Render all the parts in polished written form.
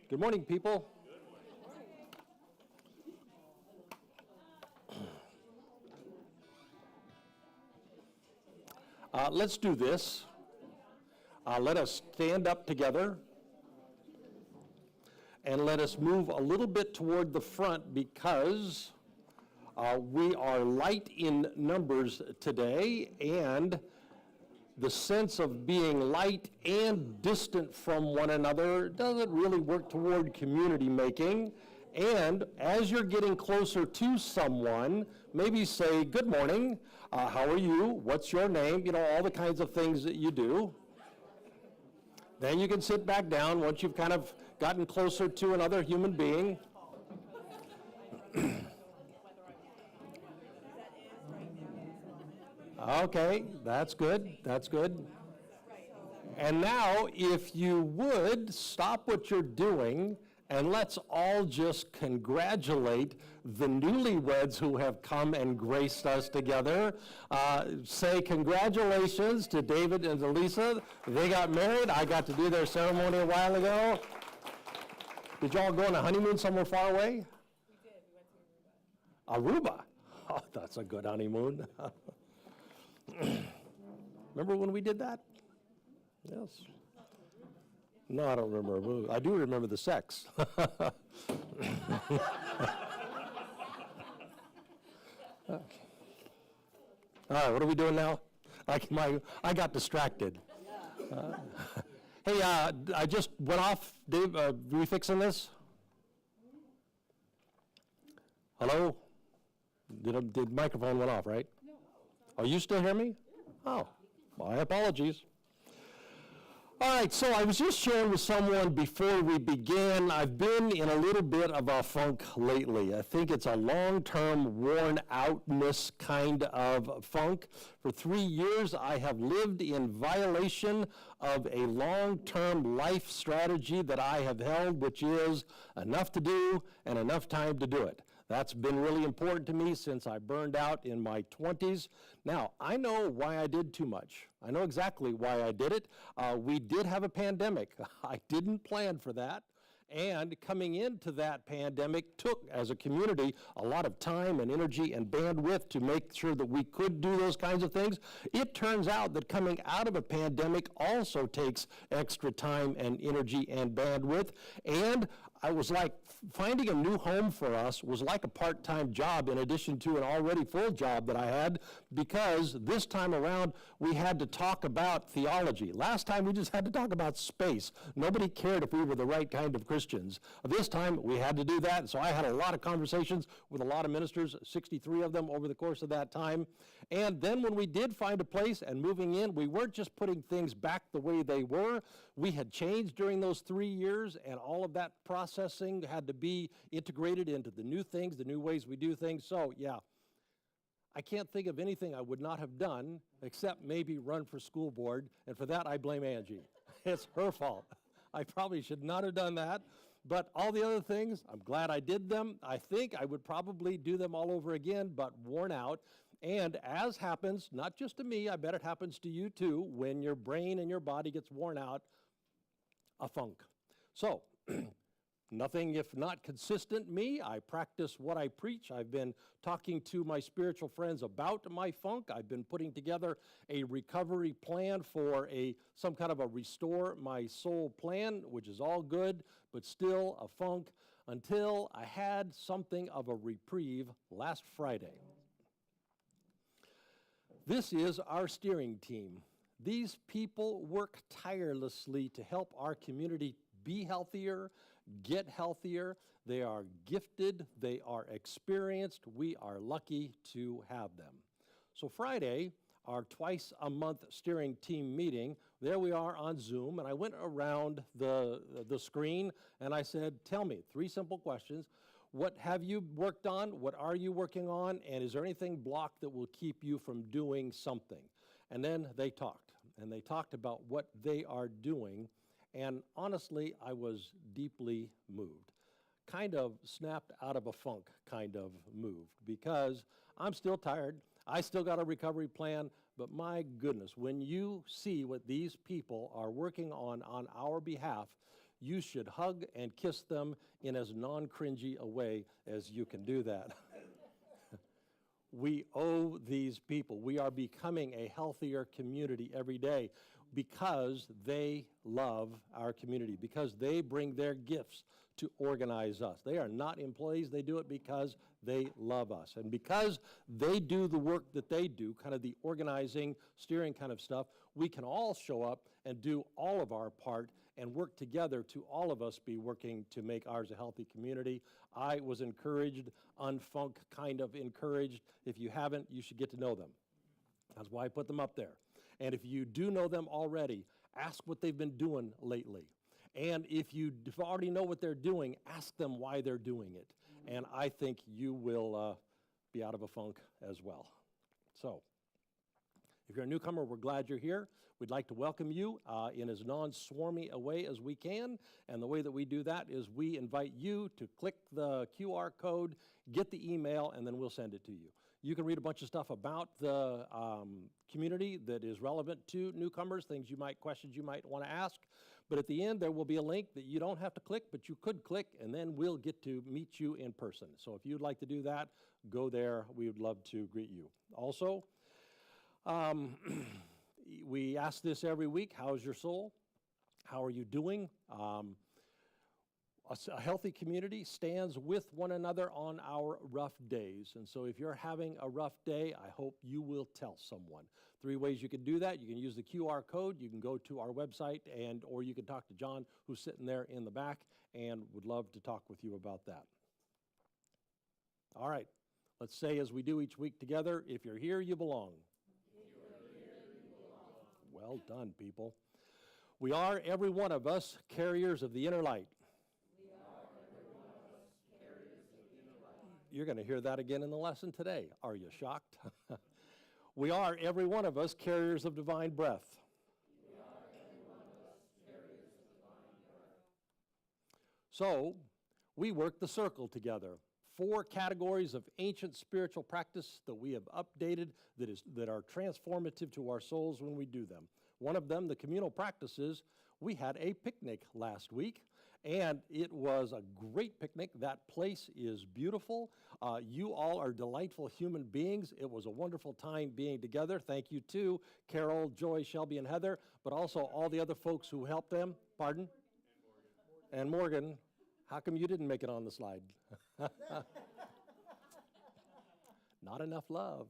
Good morning, people. Let's do this. Let us stand up together and let us move a little bit toward the front because we are light in numbers today, and the sense of being light and distant from one another doesn't really work toward community making. And as you're getting closer to someone, maybe say, good morning, how are you, what's your name, all the kinds of things that you do. Then you can sit back down once you've kind of gotten closer to another human being. Okay, that's good, that's good. And now, if you would, stop what you're doing and let's all just congratulate the newlyweds who have come and graced us together. Say congratulations to David and Elisa. They got married. I got to do their ceremony a while ago. Did y'all go on a honeymoon somewhere far away? We did. We went to Aruba. Aruba? Oh, that's a good honeymoon. Remember when we did that? Yes. No, I don't remember. I do remember the sex. Okay. All right, what are we doing now? I got distracted. Hey, I just went off. Dave, are we fixing this? Hello? The microphone went off, right? No. Oh, you still hear me? Oh, my apologies. All right, so I was just sharing with someone before we began, I've been in a little bit of a funk lately. I think it's a long-term worn-outness kind of funk. For 3 years, I have lived in violation of a long-term life strategy that I have held, which is enough to do and enough time to do it. That's been really important to me since I burned out in my 20s. Now, I know why I did too much. I know exactly why I did it. We did have a pandemic. I didn't plan for that. And coming into that pandemic took, as a community, a lot of time and energy and bandwidth to make sure that we could do those kinds of things. It turns out that coming out of a pandemic also takes extra time and energy and bandwidth. And I was like, finding a new home for us was like a part-time job in addition to an already full job that I had, because this time around we had to talk about theology. Last time we just had to talk about space. Nobody cared if we were the right kind of Christians. This time we had to do that, so I had a lot of conversations with a lot of ministers, 63 of them over the course of that time. And then when we did find a place and moving in, we weren't just putting things back the way they were. We had changed during those 3 years, and all of that processing had to be integrated into the new things, the new ways we do things. So, yeah, I can't think of anything I would not have done except maybe run for school board, and for that I blame Angie. It's her fault. I probably should not have done that, but all the other things, I'm glad I did them. I think I would probably do them all over again, but worn out. And as happens, not just to me, I bet it happens to you too, when your brain and your body gets worn out, a funk. So, nothing if not consistent me. I practice what I preach. I've been talking to my spiritual friends about my funk. I've been putting together a recovery plan for some kind of a restore my soul plan, which is all good, but still a funk, until I had something of a reprieve last Friday. This is our steering team. These people work tirelessly to help our community be healthier, get healthier. They are gifted, they are experienced. We are lucky to have them. So Friday, our twice-a-month steering team meeting, there we are on Zoom, and I went around the screen and I said, tell me, 3 simple questions. What have you worked on? What are you working on? And is there anything blocked that will keep you from doing something? And then they talked, and they talked about what they are doing. And honestly, I was deeply moved. Kind of snapped out of a funk kind of moved, because I'm still tired. I still got a recovery plan, but my goodness, when you see what these people are working on our behalf, you should hug and kiss them in as non-cringy a way as you can do that. We owe these people. We are becoming a healthier community every day because they love our community, because they bring their gifts to organize us. They are not employees. They do it because they love us. And because they do the work that they do, kind of the organizing, steering kind of stuff, we can all show up and do all of our part and work together to all of us be working to make ours a healthy community. I was encouraged, unfunk kind of encouraged. If you haven't, you should get to know them. That's why I put them up there. And if you do know them already, ask what they've been doing lately. And if you already know what they're doing, ask them why they're doing it. And I think you will be out of a funk as well. So, if you're a newcomer, we're glad you're here. We'd like to welcome you in as non-swarmy a way as we can. And the way that we do that is we invite you to click the QR code, get the email, and then we'll send it to you. You can read a bunch of stuff about the community that is relevant to newcomers, questions you might want to ask. But at the end, there will be a link that you don't have to click, but you could click, and then we'll get to meet you in person. So if you'd like to do that, go there. We would love to greet you. Also, we ask this every week: how's your soul? How are you doing? A healthy community stands with one another on our rough days. And so if you're having a rough day, I hope you will tell someone. 3 ways you can do that. You can use the QR code. You can go to our website, or you can talk to John, who's sitting there in the back, and would love to talk with you about that. All right. Let's say, as we do each week together, if you're here, you belong. Well done, people. We are, every one of us, carriers of the inner light. You're going to hear that again in the lesson today. Are you shocked? We are, every one of us, carriers of divine breath. So, we work the circle together. 4 categories of ancient spiritual practice that we have updated that are transformative to our souls when we do them. One of them, the communal practices. We had a picnic last week, and it was a great picnic. That place is beautiful. You all are delightful human beings. It was a wonderful time being together. Thank you to Carol, Joy, Shelby, and Heather, but also all the other folks who helped them. Pardon? And Morgan. How come you didn't make it on the slide? Not enough love.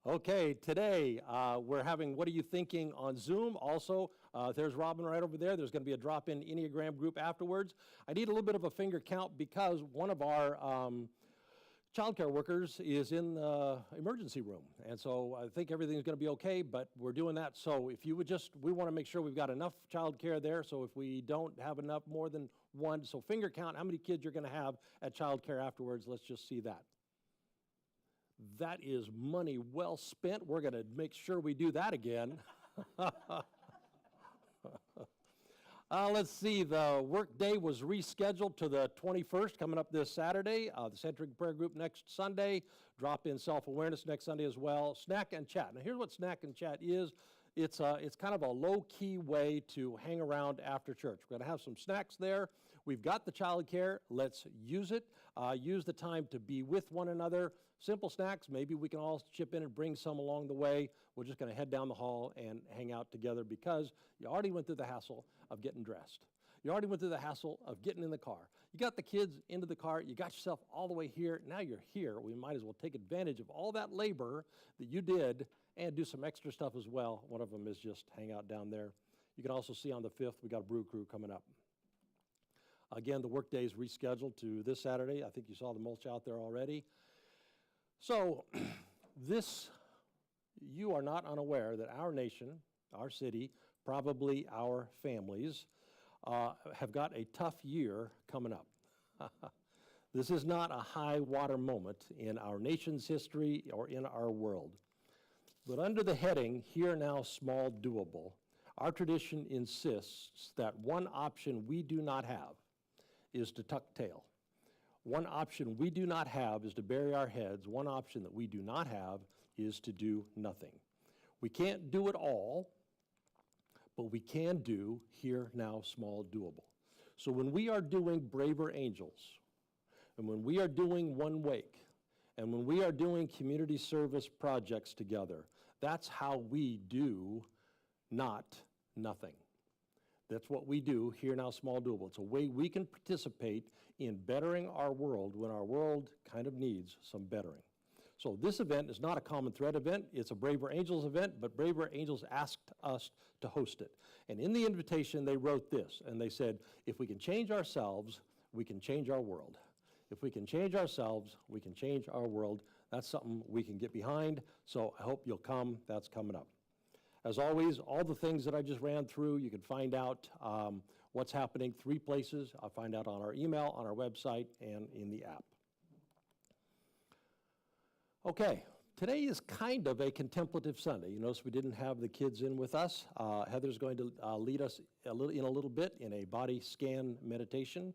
Okay, today we're having What Are You Thinking on Zoom. Also, there's Robin right over there. There's going to be a drop-in Enneagram group afterwards. I need a little bit of a finger count because one of our childcare workers is in the emergency room. And so I think everything's going to be okay, but we're doing that. So if you would we want to make sure we've got enough childcare there. So if we don't have enough, more than one, so finger count how many kids you're going to have at childcare afterwards. Let's just see that. That is money well spent. We're going to make sure we do that again. Let's see, the work day was rescheduled to the 21st, coming up this Saturday. The Centric Prayer Group next Sunday. Drop-in self-awareness next Sunday as well. Snack and chat. Now, here's what snack and chat is. It's kind of a low-key way to hang around after church. We're going to have some snacks there. We've got the child care. Let's use it. Use the time to be with one another. Simple snacks. Maybe we can all chip in and bring some along the way. We're just going to head down the hall and hang out together because you already went through the hassle of getting dressed. You already went through the hassle of getting in the car. You got the kids into the car. You got yourself all the way here. Now you're here. We might as well take advantage of all that labor that you did and do some extra stuff as well. One of them is just hang out down there. You can also see on the 5th, we got a brew crew coming up. Again, the work day is rescheduled to this Saturday. I think you saw the mulch out there already. So you are not unaware that our nation, our city, probably our families, have got a tough year coming up. This is not a high water moment in our nation's history or in our world. But under the heading, Here Now Small Doable, our tradition insists that one option we do not have is to tuck tail. One option we do not have is to bury our heads. One option that we do not have is to do nothing. We can't do it all, but we can do here, now, small, doable. So when we are doing Braver Angels, and when we are doing One Wake, and when we are doing community service projects together, that's how we do not nothing. That's what we do here, now, small, doable. It's a way we can participate in bettering our world when our world kind of needs some bettering. So this event is not a Common Thread event. It's a Braver Angels event, but Braver Angels asked us to host it. And in the invitation, they wrote this, and they said, if we can change ourselves, we can change our world. If we can change ourselves, we can change our world. That's something we can get behind, so I hope you'll come. That's coming up. As always, all the things that I just ran through, you can find out what's happening 3 places. I'll find out on our email, on our website, and in the app. Okay, today is kind of a contemplative Sunday. You notice we didn't have the kids in with us. Heather's going to lead us in a little bit in a body scan meditation.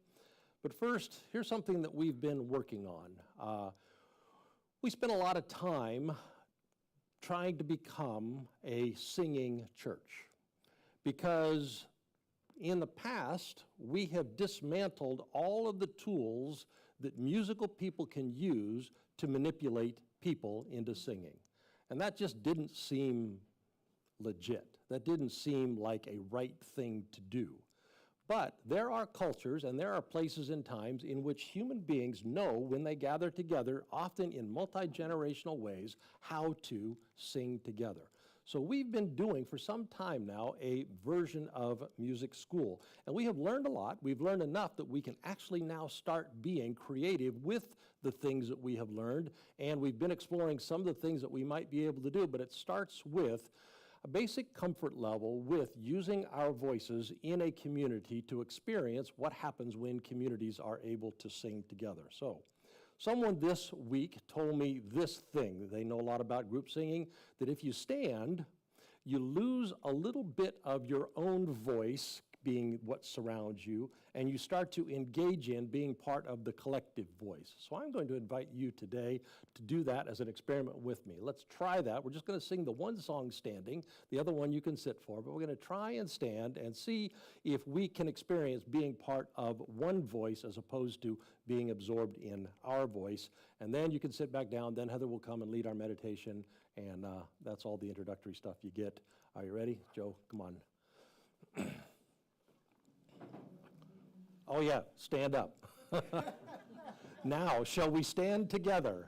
But first, here's something that we've been working on. We spent a lot of time trying to become a singing church because in the past, we have dismantled all of the tools that musical people can use to manipulate people into singing. And that just didn't seem legit. That didn't seem like a right thing to do. But there are cultures and there are places and times in which human beings know when they gather together, often in multi-generational ways, how to sing together. So we've been doing for some time now a version of music school. And we have learned a lot. We've learned enough that we can actually now start being creative with the things that we have learned. And we've been exploring some of the things that we might be able to do, but it starts with a basic comfort level with using our voices in a community to experience what happens when communities are able to sing together. So, someone this week told me this thing. They know a lot about group singing, that if you stand, you lose a little bit of your own voice being what surrounds you, and you start to engage in being part of the collective voice. So I'm going to invite you today to do that as an experiment with me. Let's try that. We're just going to sing the one song standing. The other one you can sit for, but we're going to try and stand and see if we can experience being part of one voice as opposed to being absorbed in our voice. And then you can sit back down. Then Heather will come and lead our meditation, and that's all the introductory stuff you get. Are you ready? Joe, come on. Oh yeah, stand up. Now, shall we stand together?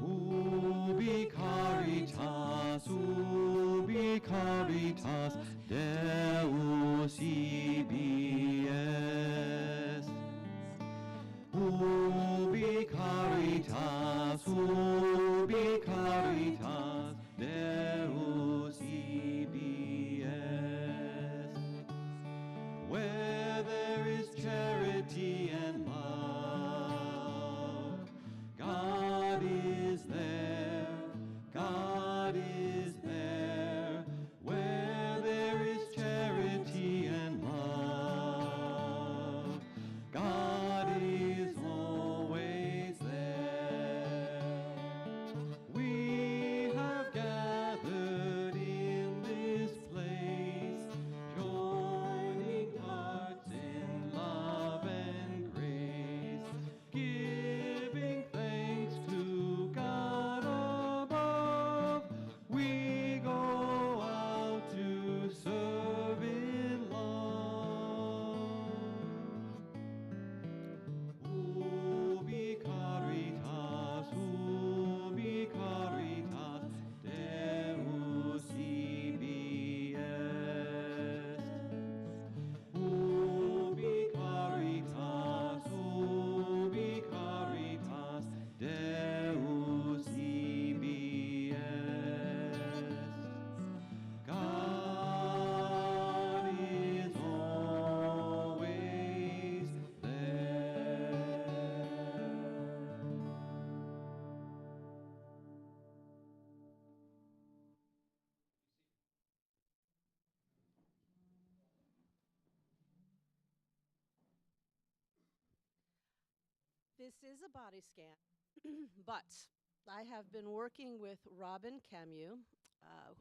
Ubi caritas, Deus ibi est. Ubi caritas, Deus ibi est. Where there is charity and love, God is there, God is there. Where there is charity and love, This is a body scan, but I have been working with Robin Camus,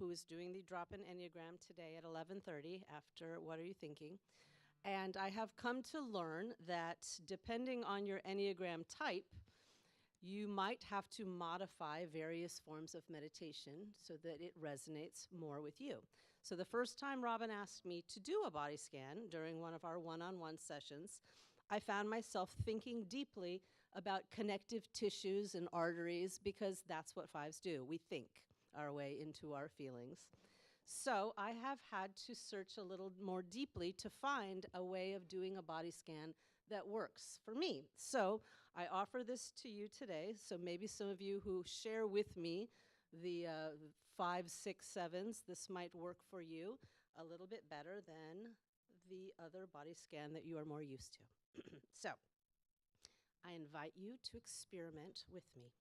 who is doing the drop-in Enneagram today at 11:30 after What Are You Thinking? And I have come to learn that depending on your Enneagram type, you might have to modify various forms of meditation so that it resonates more with you. So the first time Robin asked me to do a body scan during one of our one-on-one sessions, I found myself thinking deeply about connective tissues and arteries because that's what fives do. We think our way into our feelings. So I have had to search a little more deeply to find a way of doing a body scan that works for me. So I offer this to you today. So maybe some of you who share with me the 5, 6, 7s, this might work for you a little bit better than the other body scan that you are more used to. So I invite you to experiment with me.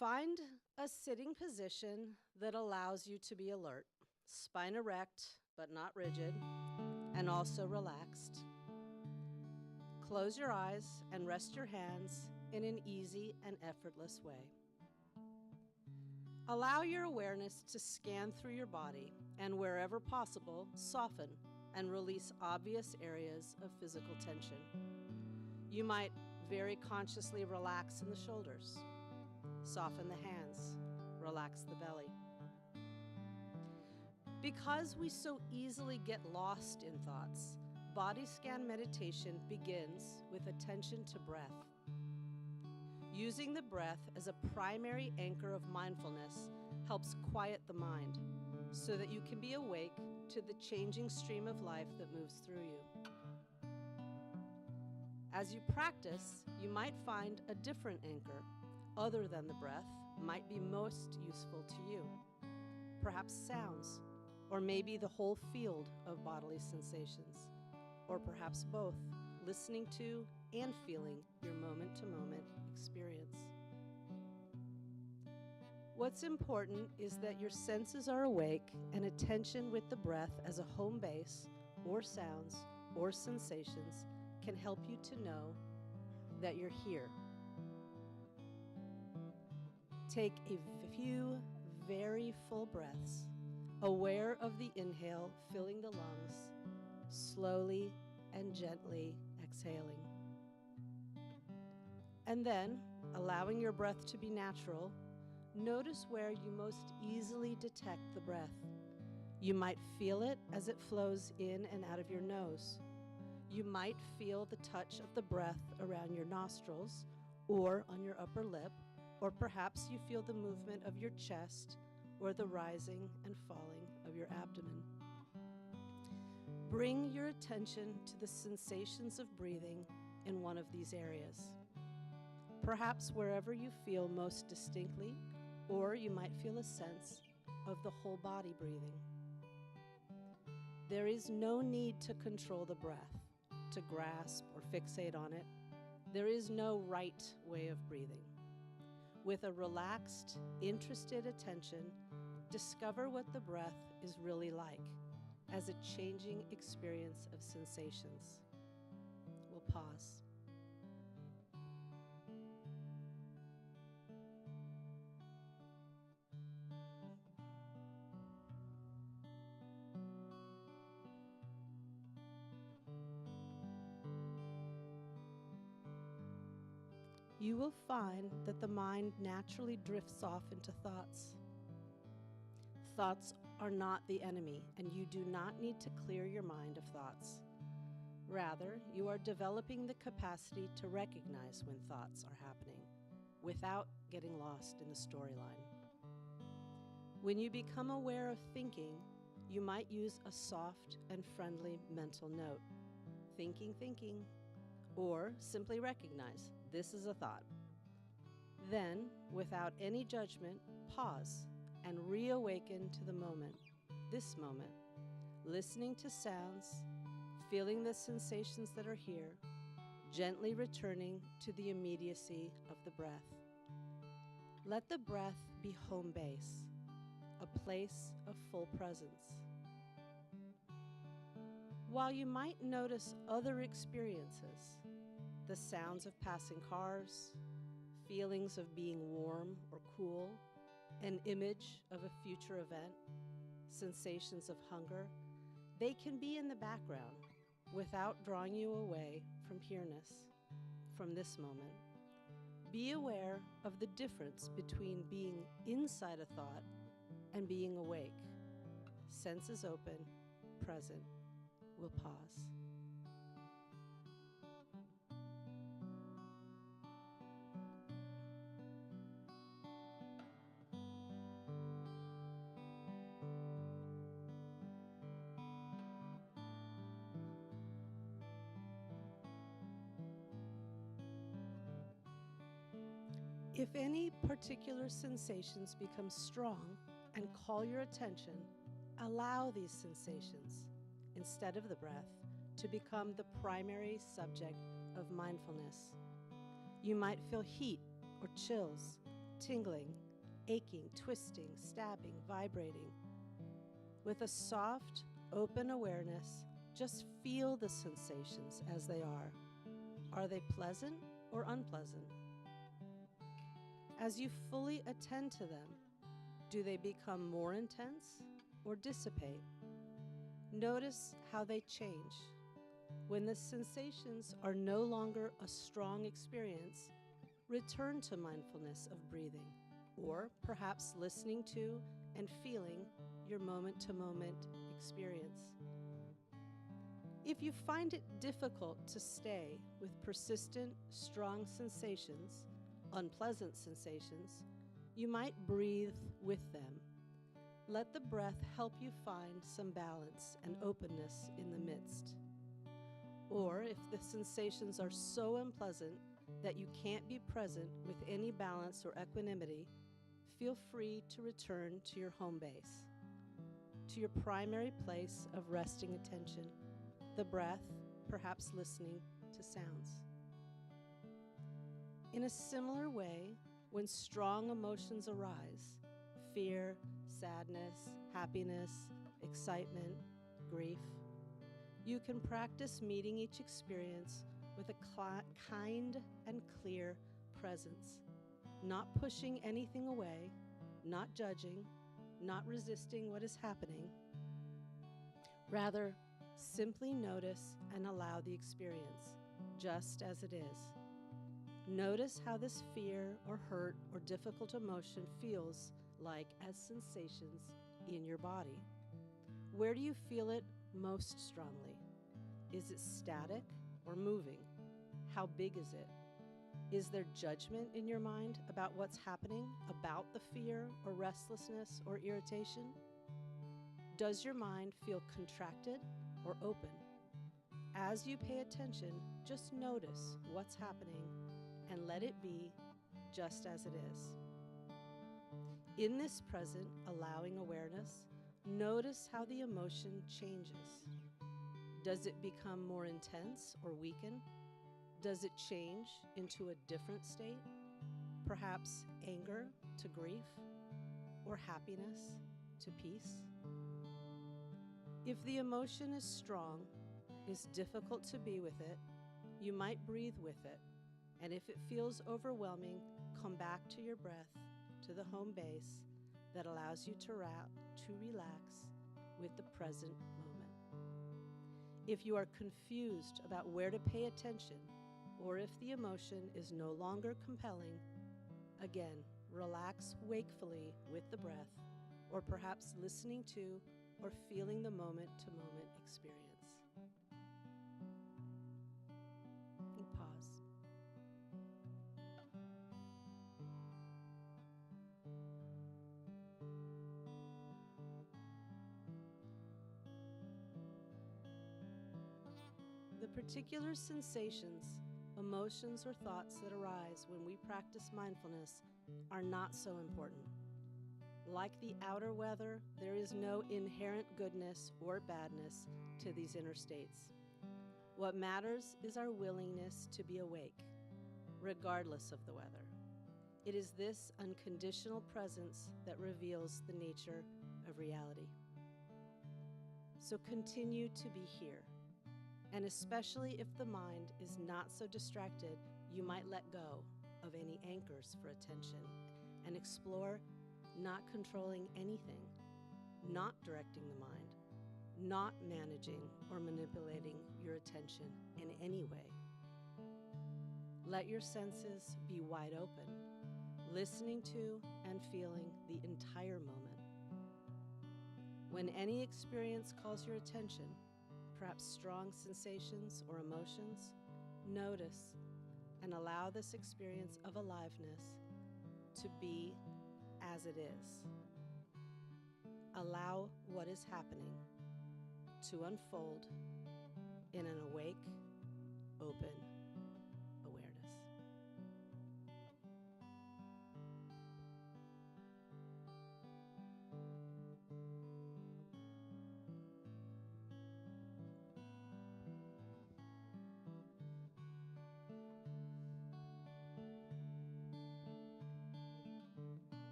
Find a sitting position that allows you to be alert, spine erect but not rigid, and also relaxed. Close your eyes and rest your hands in an easy and effortless way. Allow your awareness to scan through your body and wherever possible, soften and release obvious areas of physical tension. You might very consciously relax in the shoulders, soften the hands, relax the belly. Because we so easily get lost in thoughts, body scan meditation begins with attention to breath. Using the breath as a primary anchor of mindfulness helps quiet the mind so that you can be awake to the changing stream of life that moves through you. As you practice, you might find a different anchor other than the breath might be most useful to you. Perhaps sounds, or maybe the whole field of bodily sensations, or perhaps both, listening to and feeling your moment-to-moment experience. What's important is that your senses are awake and attention with the breath as a home base, or sounds, or sensations can help you to know that you're here. Take a few very full breaths, aware of the inhale filling the lungs, slowly and gently exhaling. And then, allowing your breath to be natural, notice where you most easily detect the breath. You might feel it as it flows in and out of your nose. You might feel the touch of the breath around your nostrils or on your upper lip, or perhaps you feel the movement of your chest or the rising and falling of your abdomen. Bring your attention to the sensations of breathing in one of these areas. Perhaps wherever you feel most distinctly, or you might feel a sense of the whole body breathing. There is no need to control the breath, to grasp or fixate on it. There is no right way of breathing. With a relaxed, interested attention, discover what the breath is really like as a changing experience of sensations. We'll pause. You will find that the mind naturally drifts off into thoughts. Thoughts are not the enemy, and you do not need to clear your mind of thoughts. Rather, you are developing the capacity to recognize when thoughts are happening without getting lost in the storyline. When you become aware of thinking, you might use a soft and friendly mental note. Thinking, or simply recognize this is a thought. Then, without any judgment, pause and reawaken to the moment, this moment, listening to sounds, feeling the sensations that are here, gently returning to the immediacy of the breath. Let the breath be home base, a place of full presence. While you might notice other experiences, the sounds of passing cars, feelings of being warm or cool, an image of a future event, sensations of hunger, they can be in the background without drawing you away from here-ness, from this moment. Be aware of the difference between being inside a thought and being awake. Senses open, present. We'll pause. If any particular sensations become strong and call your attention, allow these sensations, instead of the breath, to become the primary subject of mindfulness. You might feel heat or chills, tingling, aching, twisting, stabbing, vibrating. With a soft, open awareness, just feel the sensations as they are. Are they pleasant or unpleasant? As you fully attend to them, do they become more intense or dissipate? Notice how they change. When the sensations are no longer a strong experience, return to mindfulness of breathing, or perhaps listening to and feeling your moment-to-moment experience. If you find it difficult to stay with persistent, strong sensations, unpleasant sensations, you might breathe with them. Let the breath help you find some balance and openness in the midst. Or if the sensations are so unpleasant that you can't be present with any balance or equanimity, feel free to return to your home base, to your primary place of resting attention, the breath, perhaps listening to sounds. In a similar way, when strong emotions arise, fear, sadness, happiness, excitement, grief, you can practice meeting each experience with a kind and clear presence, not pushing anything away, not judging, not resisting what is happening. Rather, simply notice and allow the experience, just as it is. Notice how this fear or hurt or difficult emotion feels like as sensations in your body. Where do you feel it most strongly? Is it static or moving? How big is it? Is there judgment in your mind about what's happening, about the fear or restlessness or irritation? Does your mind feel contracted or open? As you pay attention, just notice what's happening and let it be just as it is. In this present, allowing awareness, notice how the emotion changes. Does it become more intense or weaken? Does it change into a different state? Perhaps anger to grief, or happiness to peace? If the emotion is strong, is difficult to be with it, you might breathe with it. And if it feels overwhelming, come back to your breath, to the home base that allows you to relax with the present moment. If you are confused about where to pay attention, or if the emotion is no longer compelling, again, relax wakefully with the breath, or perhaps listening to or feeling the moment-to-moment experience. And pause. The particular sensations, emotions, or thoughts that arise when we practice mindfulness are not so important. Like the outer weather, there is no inherent goodness or badness to these inner states. What matters is our willingness to be awake, regardless of the weather. It is this unconditional presence that reveals the nature of reality. So continue to be here, And especially if the mind is not so distracted, you might let go of any anchors for attention and explore not controlling anything, not directing the mind, not managing or manipulating your attention in any way. Let your senses be wide open, listening to and feeling the entire moment. When any experience calls your attention, perhaps strong sensations or emotions, notice and allow this experience of aliveness to be as it is. Allow what is happening to unfold in an awake, open awareness.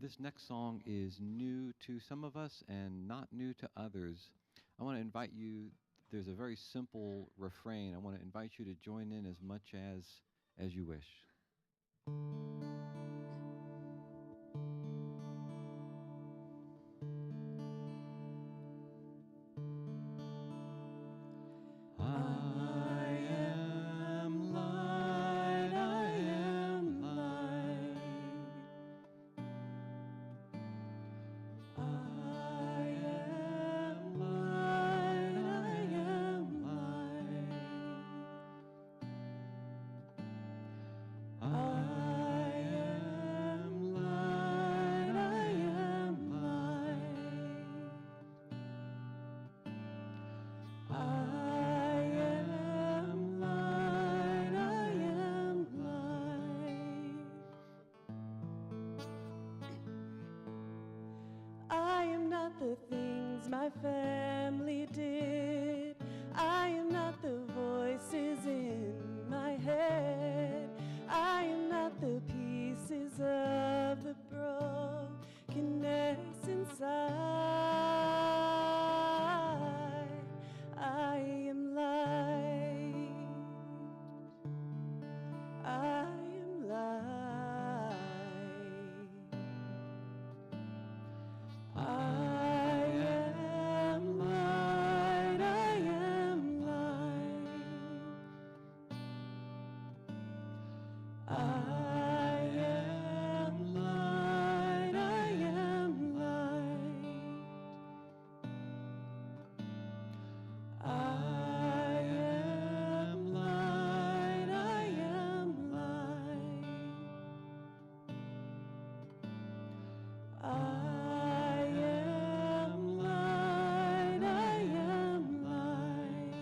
This next song is new to some of us and not new to others. I want to invite you, there's a very simple refrain. I want to invite you to join in as much as you wish. I am light, I am light. I am light, I am light. I am light, I am light. I am light, I am light. I am not the things my family did. I am not the voices in my head. I am not the pieces of the brokenness inside. I am light. I am light. I am light, I am light. I am light, I am light. I am light, I am light. I am light, I am light.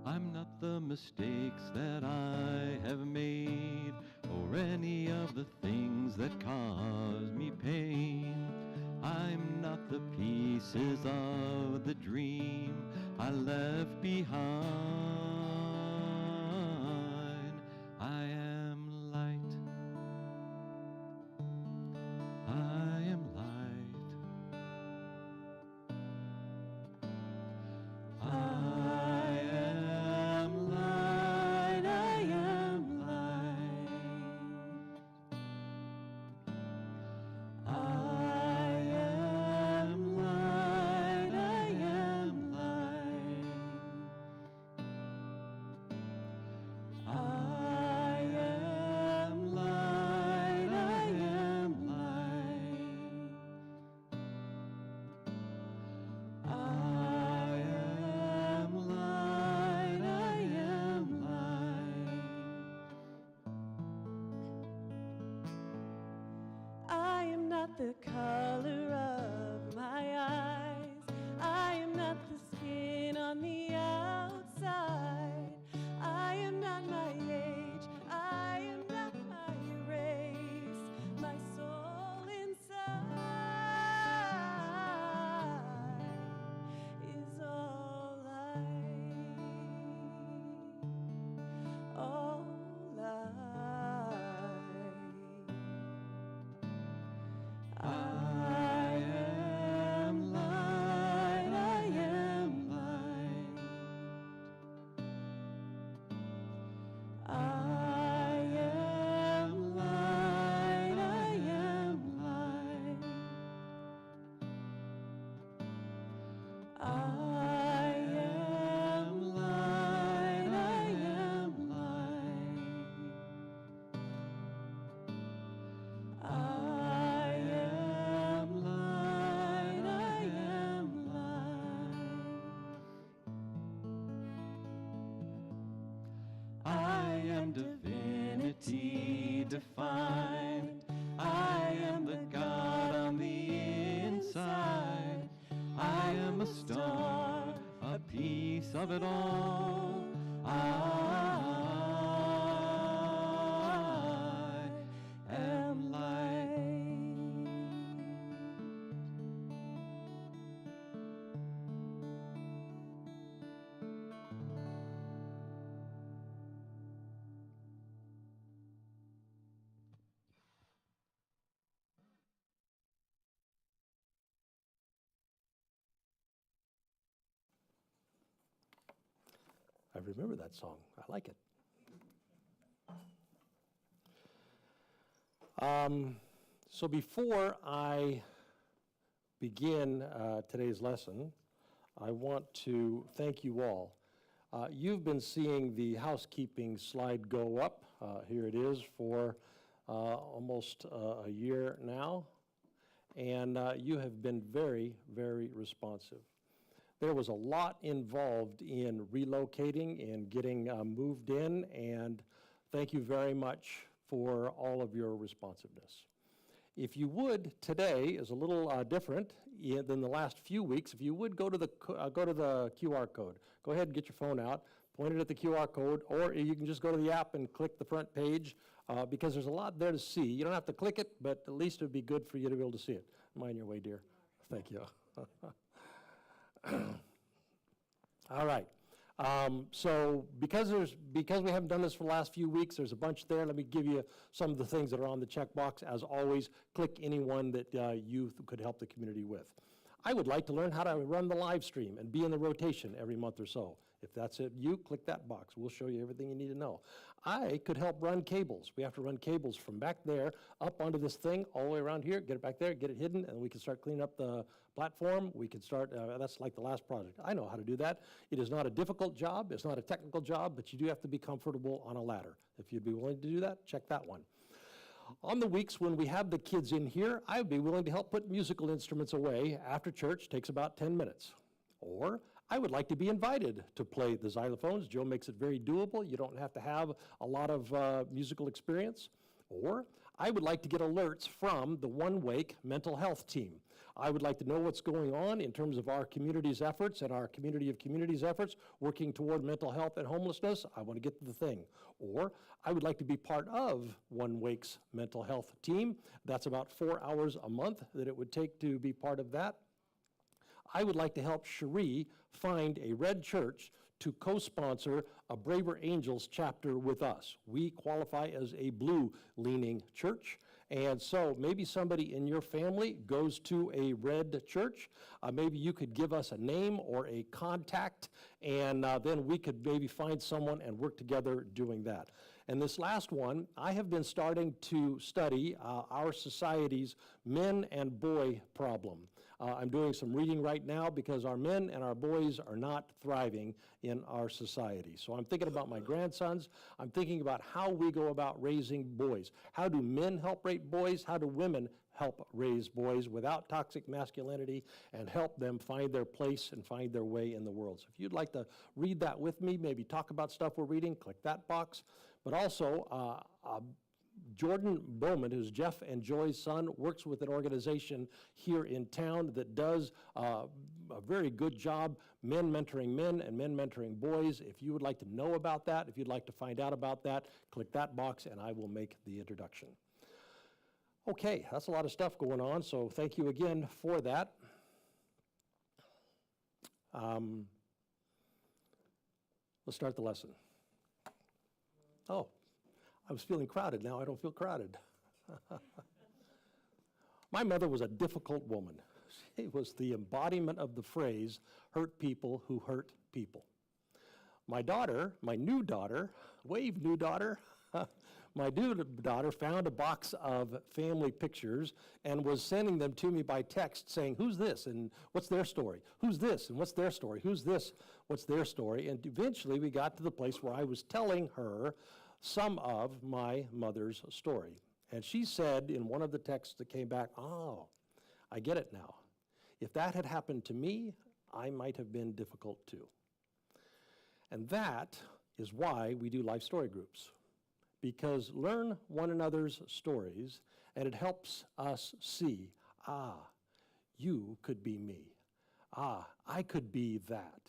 I'm not the mistakes that I have made, or any of the things that cause me pain. I'm not the pieces of the dream I left behind. I am light. I am light. I am light. I am light. I am light. I am light. I am light. I am light. I am light. I am light. I am not the color of my eyes. I am not the skin on the outside. of it all. I am light. I remember that song. I like it. So before I begin today's lesson, I want to thank you all. You've been seeing the housekeeping slide go up. Here it is for almost a year now. And you have been very, very responsive. There was a lot involved in relocating and getting moved in, and thank you very much for all of your responsiveness. If you would, today is a little different than the last few weeks. If you would go to the QR code. Go ahead and get your phone out, point it at the QR code, or you can just go to the app and click the front page because there's a lot there to see. You don't have to click it, but at least it would be good for you to be able to see it. Mind your way, dear. Thank you. All right. So because we haven't done this for the last few weeks, there's a bunch there. Let me give you some of the things that are on the checkbox. As always, click any one that you could help the community with. I would like to learn how to run the live stream and be in the rotation every month or so. If that's it, you click that box. We'll show you everything you need to know. I could help run cables. We have to run cables from back there up onto this thing, all the way around here, get it back there, get it hidden, and we can start cleaning up the platform. We can start, that's like the last project. I know how to do that. It is not a difficult job. It's not a technical job, but you do have to be comfortable on a ladder. If you'd be willing to do that, check that one. On the weeks when we have the kids in here, I would be willing to help put musical instruments away after church. Takes about 10 minutes. Or I would like to be invited to play the xylophones. Joe makes it very doable. You don't have to have a lot of musical experience. Or I would like to get alerts from the One Wake mental health team. I would like to know what's going on in terms of our community's efforts and our community of communities efforts working toward mental health and homelessness. I want to get to the thing. Or I would like to be part of One Wake's mental health team. That's about 4 hours a month that it would take to be part of that. I would like to help Cherie find a red church to co-sponsor a Braver Angels chapter with us. We qualify as a blue-leaning church, and so maybe somebody in your family goes to a red church. Maybe you could give us a name or a contact, and then we could maybe find someone and work together doing that. And this last one, I have been starting to study our society's men and boy problem. I'm doing some reading right now because our men and our boys are not thriving in our society. So I'm thinking about my grandsons. I'm thinking about how we go about raising boys. How do men help raise boys? How do women help raise boys without toxic masculinity and help them find their place and find their way in the world? So if you'd like to read that with me, maybe talk about stuff we're reading, click that box. But also, Jordan Bowman, who's Jeff and Joy's son, works with an organization here in town that does a very good job, men mentoring men and men mentoring boys. If you would like to know about that, if you'd like to find out about that, click that box and I will make the introduction. Okay, that's a lot of stuff going on, so thank you again for that. Let's start the lesson. Oh. I was feeling crowded. Now I don't feel crowded. My mother was a difficult woman. She was the embodiment of the phrase, hurt people who hurt people. My daughter, my new daughter, wave new daughter, my new daughter found a box of family pictures and was sending them to me by text saying, who's this and what's their story? Who's this and what's their story? Who's this? What's their story? And eventually we got to the place where I was telling her some of my mother's story. And she said in one of the texts that came back, oh, I get it now. If that had happened to me, I might have been difficult too. And that is why we do life story groups. Because learn one another's stories and it helps us see, you could be me. I could be that.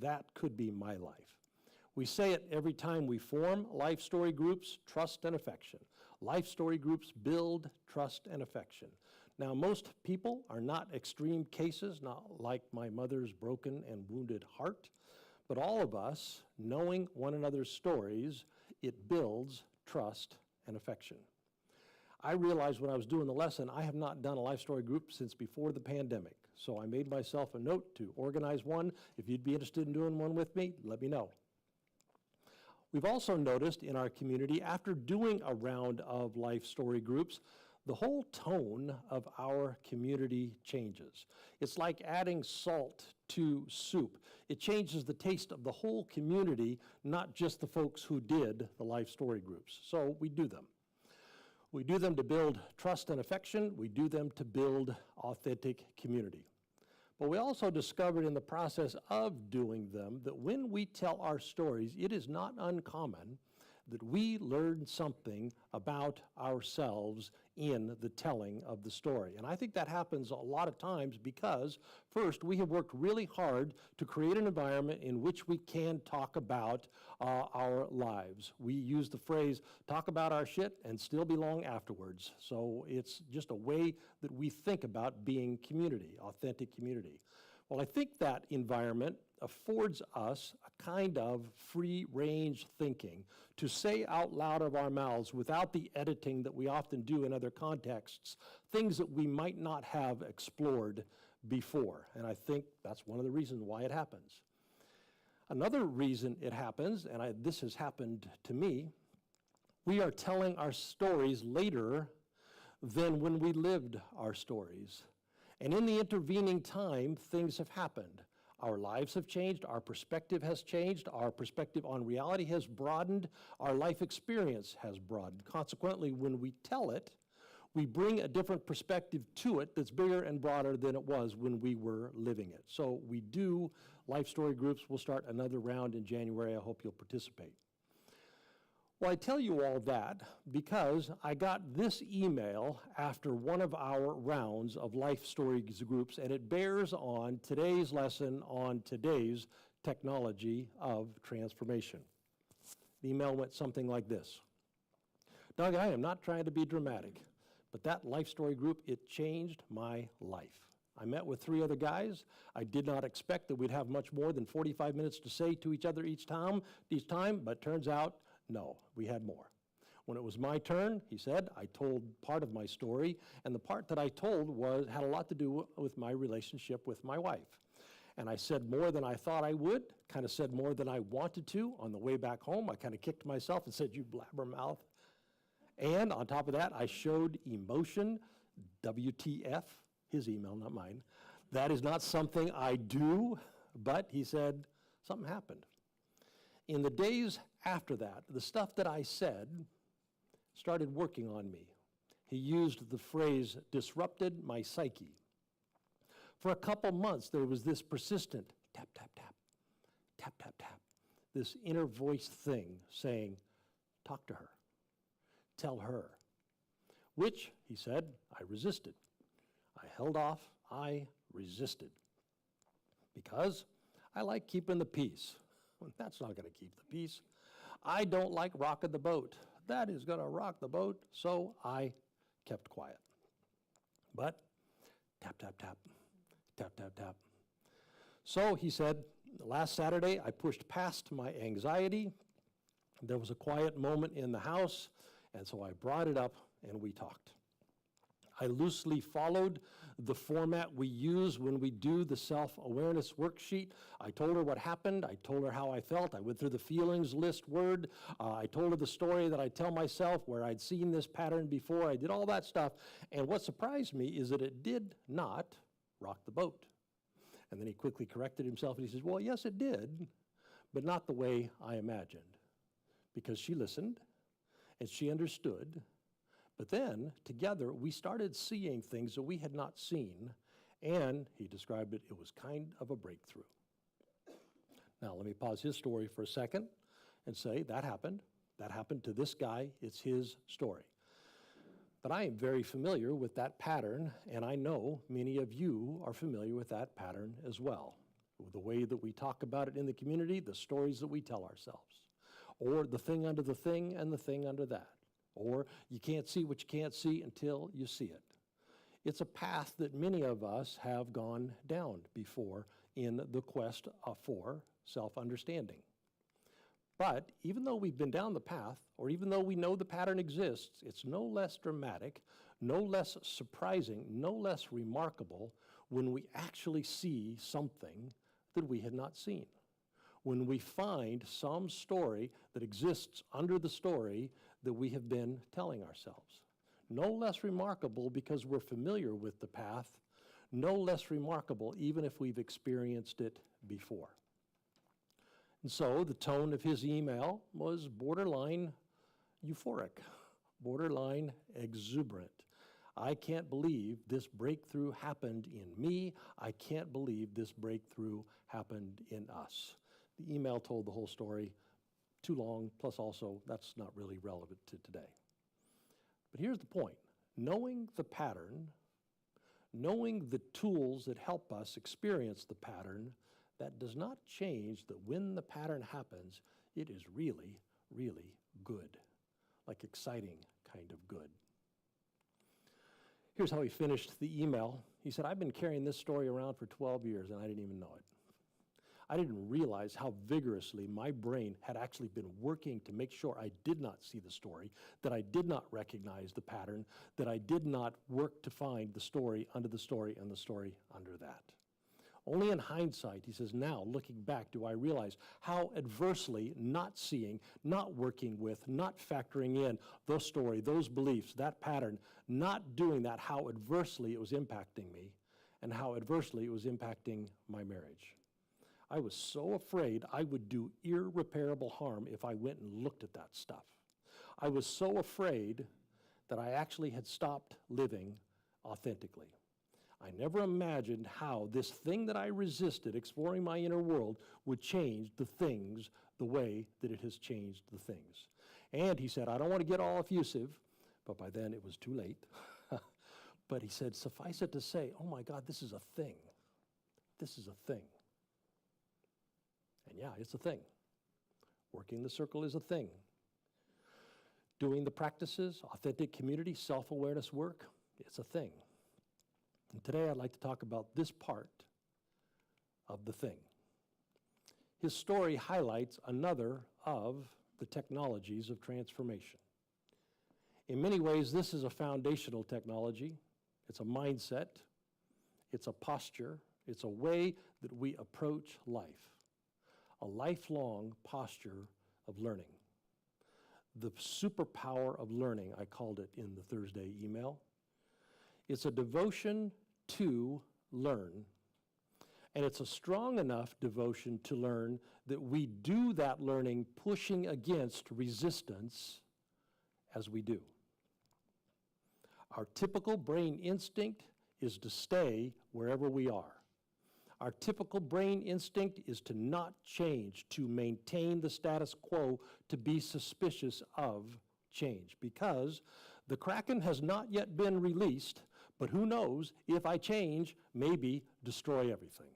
that could be my life. We say it every time we form life story groups, trust and affection. Life story groups build trust and affection. Now, most people are not extreme cases, not like my mother's broken and wounded heart, but all of us, knowing one another's stories, it builds trust and affection. I realized when I was doing the lesson, I have not done a life story group since before the pandemic. So I made myself a note to organize one. If you'd be interested in doing one with me, let me know. We've also noticed in our community, after doing a round of life story groups, the whole tone of our community changes. It's like adding salt to soup. It changes the taste of the whole community, not just the folks who did the life story groups. So we do them. We do them to build trust and affection. We do them to build authentic community. But we also discovered in the process of doing them that when we tell our stories, it is not uncommon that we learn something about ourselves in the telling of the story. And I think that happens a lot of times because, first, we have worked really hard to create an environment in which we can talk about our lives. We use the phrase, talk about our shit and still belong afterwards. So it's just a way that we think about being community, authentic community. Well, I think that environment affords us a kind of free-range thinking to say out loud of our mouths without the editing that we often do in other contexts, things that we might not have explored before. And I think that's one of the reasons why it happens. Another reason it happens, and this has happened to me, we are telling our stories later than when we lived our stories. And in the intervening time, things have happened. Our lives have changed, our perspective has changed, our perspective on reality has broadened, our life experience has broadened. Consequently, when we tell it, we bring a different perspective to it that's bigger and broader than it was when we were living it. So we do life story groups. We'll start another round in January. I hope you'll participate. Well, I tell you all that because I got this email after one of our rounds of life stories groups, and it bears on today's lesson on today's technology of transformation. The email went something like this. Doug, I am not trying to be dramatic, but that life story group, it changed my life. I met with 3 other guys. I did not expect that we'd have much more than 45 minutes to say to each other each time, but turns out, no, we had more. When it was my turn, he said, I told part of my story, and the part that I told had a lot to do with my relationship with my wife. And I said more than I thought I would, kind of said more than I wanted to. On the way back home, I kind of kicked myself and said, you blabbermouth. And on top of that, I showed emotion, WTF, his email, not mine. That is not something I do, but he said, something happened. In the days after that, the stuff that I said started working on me. He used the phrase, disrupted my psyche. For a couple months, there was this persistent tap, tap, tap, tap, tap, tap, this inner voice thing saying, talk to her, tell her, which, he said, I resisted. I held off, I resisted, because I like keeping the peace. That's not going to keep the peace. I don't like rocking the boat. That is going to rock the boat, so I kept quiet. But tap, tap, tap, tap, tap, tap. So he said, last Saturday, I pushed past my anxiety. There was a quiet moment in the house, and so I brought it up and we talked. I loosely followed the format we use when we do the self-awareness worksheet. I told her what happened. I told her how I felt. I went through the feelings list word. I told her the story that I tell myself where I'd seen this pattern before. I did all that stuff. And what surprised me is that it did not rock the boat. And then he quickly corrected himself and he says, well, yes, it did, but not the way I imagined. Because she listened and she understood. But then, together, we started seeing things that we had not seen, and he described it, it was kind of a breakthrough. Now, let me pause his story for a second and say, that happened. That happened to this guy. It's his story. But I am very familiar with that pattern, and I know many of you are familiar with that pattern as well. the way that we talk about it in the community, the stories that we tell ourselves, or the thing under the thing and the thing under that, or you can't see what you can't see until you see it. It's a path that many of us have gone down before in the quest for self-understanding. But even though we've been down the path, or even though we know the pattern exists, it's no less dramatic, no less surprising, no less remarkable when we actually see something that we had not seen. When we find some story that exists under the story that we have been telling ourselves. No less remarkable because we're familiar with the path, no less remarkable even if we've experienced it before. And so the tone of his email was borderline euphoric, borderline exuberant. I can't believe this breakthrough happened in me. I can't believe this breakthrough happened in us. The email told the whole story, too long, plus also that's not really relevant to today. But here's the point. Knowing the pattern, knowing the tools that help us experience the pattern, that does not change that when the pattern happens, it is really, really good, like exciting kind of good. Here's how he finished the email. He said, I've been carrying this story around for 12 years and I didn't even know it. I didn't realize how vigorously my brain had actually been working to make sure I did not see the story, that I did not recognize the pattern, that I did not work to find the story under the story and the story under that. Only in hindsight, he says, now looking back, do I realize how adversely not seeing, not working with, not factoring in those story, those beliefs, that pattern, not doing that, how adversely it was impacting me and how adversely it was impacting my marriage. I was so afraid I would do irreparable harm if I went and looked at that stuff. I was so afraid that I actually had stopped living authentically. I never imagined how this thing that I resisted, exploring my inner world, would change the things the way that it has changed the things. And he said, I don't want to get all effusive, but by then it was too late. But he said, suffice it to say, oh my God, this is a thing. This is a thing. And yeah, it's a thing. Working the circle is a thing. Doing the practices, authentic community, self-awareness work, it's a thing. And today I'd like to talk about this part of the thing. His story highlights another of the technologies of transformation. In many ways, this is a foundational technology. It's a mindset. It's a posture. It's a way that we approach life. A lifelong posture of learning. The superpower of learning, I called it in the Thursday email. It's a devotion to learn, and it's a strong enough devotion to learn that we do that learning pushing against resistance as we do. Our typical brain instinct is to stay wherever we are. Our typical brain instinct is to not change, to maintain the status quo, to be suspicious of change, because the Kraken has not yet been released, but who knows, if I change, maybe destroy everything.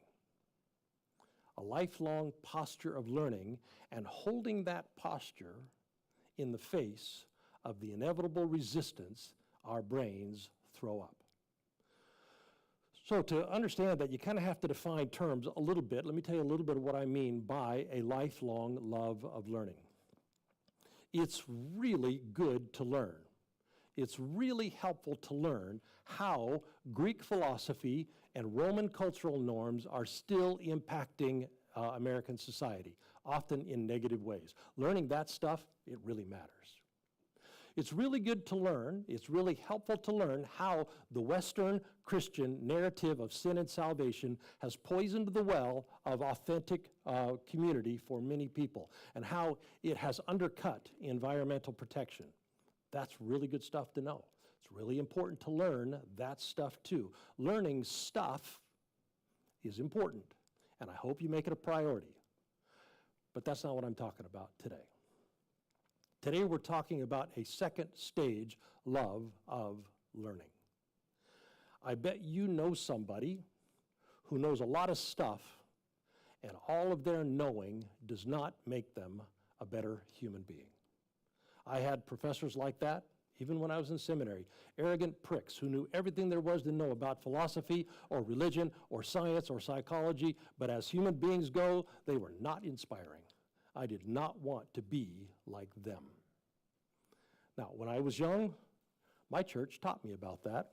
A lifelong posture of learning and holding that posture in the face of the inevitable resistance our brains throw up. So to understand that, you kind of have to define terms a little bit. Let me tell you a little bit of what I mean by a lifelong love of learning. It's really good to learn. It's really helpful to learn how Greek philosophy and Roman cultural norms are still impacting American society, often in negative ways. Learning that stuff, it really matters. It's really good to learn, it's really helpful to learn how the Western Christian narrative of sin and salvation has poisoned the well of authentic community for many people, and how it has undercut environmental protection. That's really good stuff to know. It's really important to learn that stuff too. Learning stuff is important, and I hope you make it a priority. But that's not what I'm talking about today. Today we're talking about a second stage love of learning. I bet you know somebody who knows a lot of stuff, and all of their knowing does not make them a better human being. I had professors like that, even when I was in seminary, arrogant pricks who knew everything there was to know about philosophy or religion or science or psychology, but as human beings go, they were not inspiring. I did not want to be like them. Now, when I was young, my church taught me about that.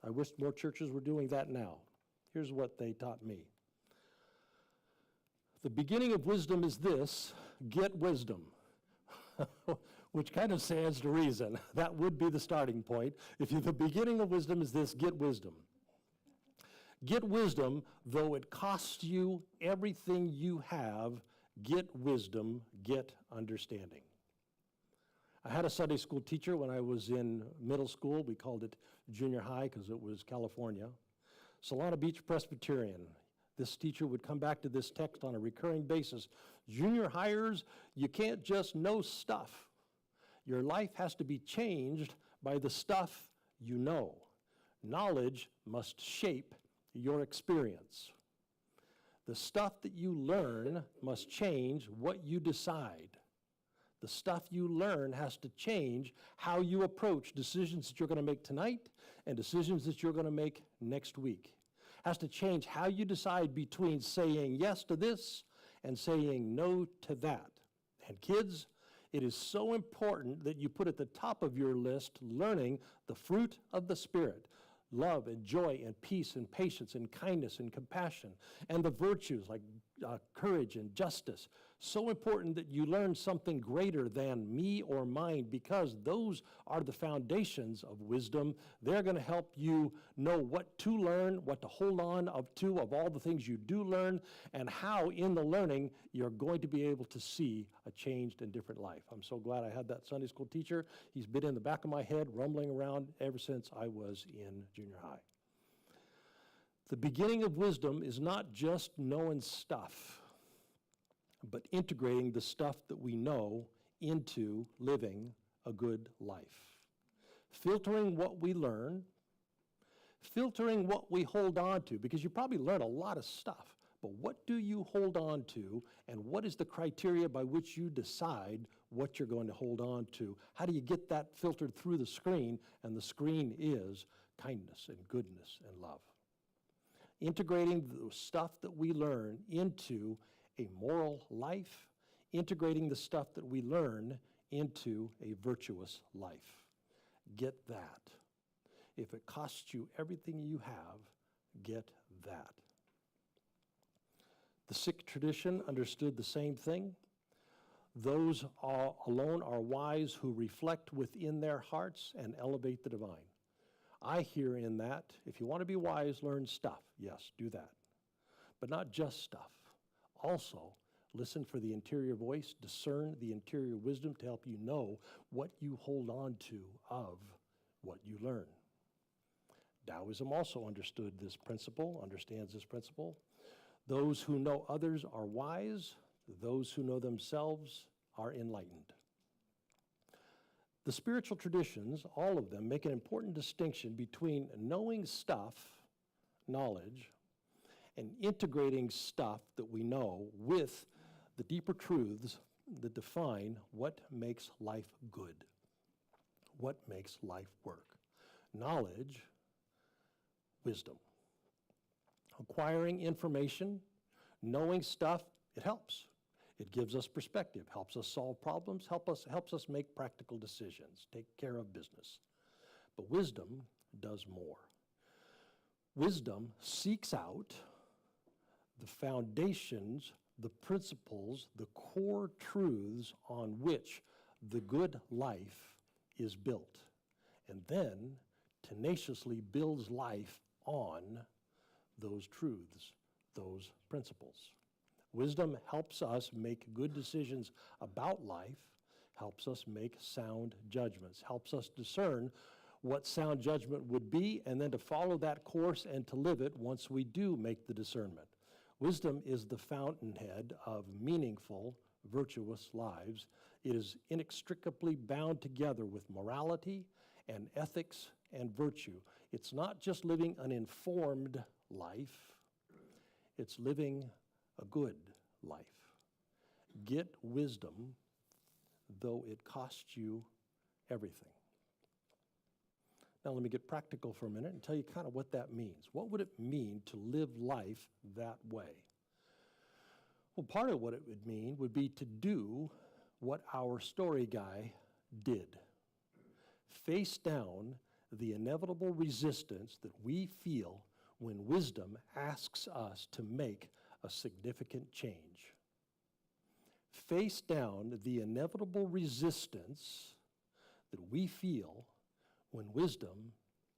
I wish more churches were doing that now. Here's what they taught me. The beginning of wisdom is this: get wisdom. Which kind of stands to reason. That would be the starting point. If the beginning of wisdom is this, get wisdom. Get wisdom, though it costs you everything you have. Get wisdom, get understanding. I had a Sunday school teacher when I was in middle school. We called it junior high because it was California. Solana Beach Presbyterian. This teacher would come back to this text on a recurring basis. Junior hires, you can't just know stuff. Your life has to be changed by the stuff you know. Knowledge must shape your experience. The stuff that you learn must change what you decide. The stuff you learn has to change how you approach decisions that you're going to make tonight and decisions that you're going to make next week. Has to change how you decide between saying yes to this and saying no to that. And kids, it is so important that you put at the top of your list learning the fruit of the Spirit. Love and joy and peace and patience and kindness and compassion, and the virtues like courage and justice. So important that you learn something greater than me or mine, because those are the foundations of wisdom. They're going to help you know what to learn, what to hold on of all the things you do learn, and how in the learning you're going to be able to see a changed and different life. I'm so glad I had that Sunday school teacher. He's been in the back of my head, rumbling around ever since I was in junior high. The beginning of wisdom is not just knowing stuff, but integrating the stuff that we know into living a good life. Filtering what we learn, filtering what we hold on to, because you probably learn a lot of stuff, but what do you hold on to, and what is the criteria by which you decide what you're going to hold on to? How do you get that filtered through the screen? And the screen is kindness and goodness and love. Integrating the stuff that we learn into a moral life, integrating the stuff that we learn into a virtuous life. Get that. If it costs you everything you have, get that. The Sikh tradition understood the same thing. Those alone are wise who reflect within their hearts and elevate the divine. I hear in that, if you want to be wise, learn stuff. Yes, do that. But not just stuff. Also, listen for the interior voice, discern the interior wisdom to help you know what you hold on to of what you learn. Taoism also understands this principle. Those who know others are wise. Those who know themselves are enlightened. The spiritual traditions, all of them, make an important distinction between knowing stuff, knowledge, and integrating stuff that we know with the deeper truths that define what makes life good, what makes life work. Knowledge, wisdom. Acquiring information, knowing stuff, it helps. It gives us perspective, helps us solve problems, helps us make practical decisions, take care of business. But wisdom does more. Wisdom seeks out the foundations, the principles, the core truths on which the good life is built, and then tenaciously builds life on those truths, those principles. Wisdom helps us make good decisions about life, helps us make sound judgments, helps us discern what sound judgment would be, and then to follow that course and to live it once we do make the discernment. Wisdom is the fountainhead of meaningful, virtuous lives. It is inextricably bound together with morality and ethics and virtue. It's not just living an informed life, it's living a good life. Get wisdom, though it costs you everything. Now let me get practical for a minute and tell you kind of what that means. What would it mean to live life that way? Well, part of what it would mean would be to do what our story guy did. Face down the inevitable resistance that we feel when wisdom asks us to make a significant change. Face down the inevitable resistance that we feel when wisdom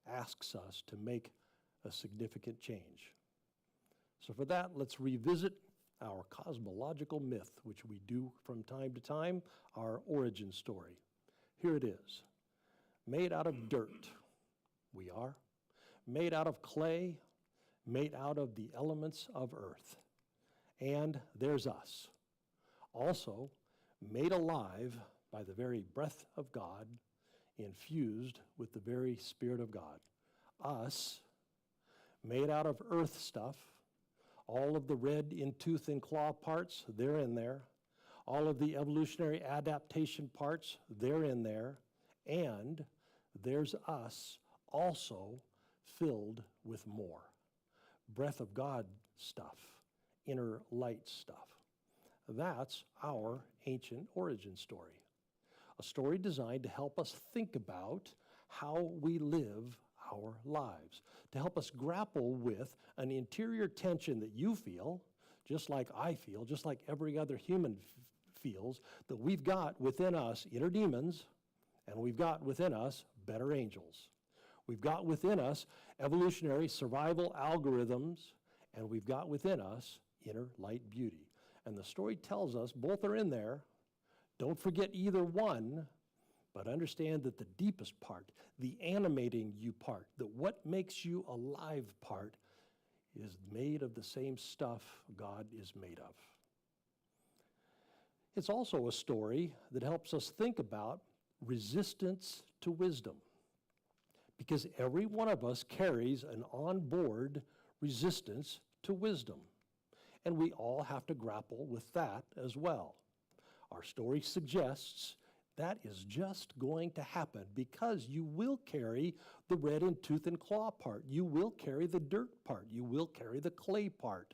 asks us to make a significant change. So for that, let's revisit our cosmological myth, which we do from time to time, our origin story. Here it is. Made out of dirt, we are. Made out of clay, made out of the elements of earth. And there's us. Also, made alive by the very breath of God, infused with the very Spirit of God. Us, made out of earth stuff, all of the red in tooth and claw parts, they're in there. All of the evolutionary adaptation parts, they're in there. And there's us also filled with more. Breath of God stuff, inner light stuff. That's our ancient origin story. A story designed to help us think about how we live our lives, to help us grapple with an interior tension that you feel, just like I feel, just like every other human feels, that we've got within us inner demons, and we've got within us better angels. We've got within us evolutionary survival algorithms, and we've got within us inner light beauty. And the story tells us both are in there. Don't forget either one, but understand that the deepest part, the animating you part, that what makes you alive part, is made of the same stuff God is made of. It's also a story that helps us think about resistance to wisdom, because every one of us carries an onboard resistance to wisdom, and we all have to grapple with that as well. Our story suggests that is just going to happen because you will carry the red in tooth and claw part. You will carry the dirt part. You will carry the clay part.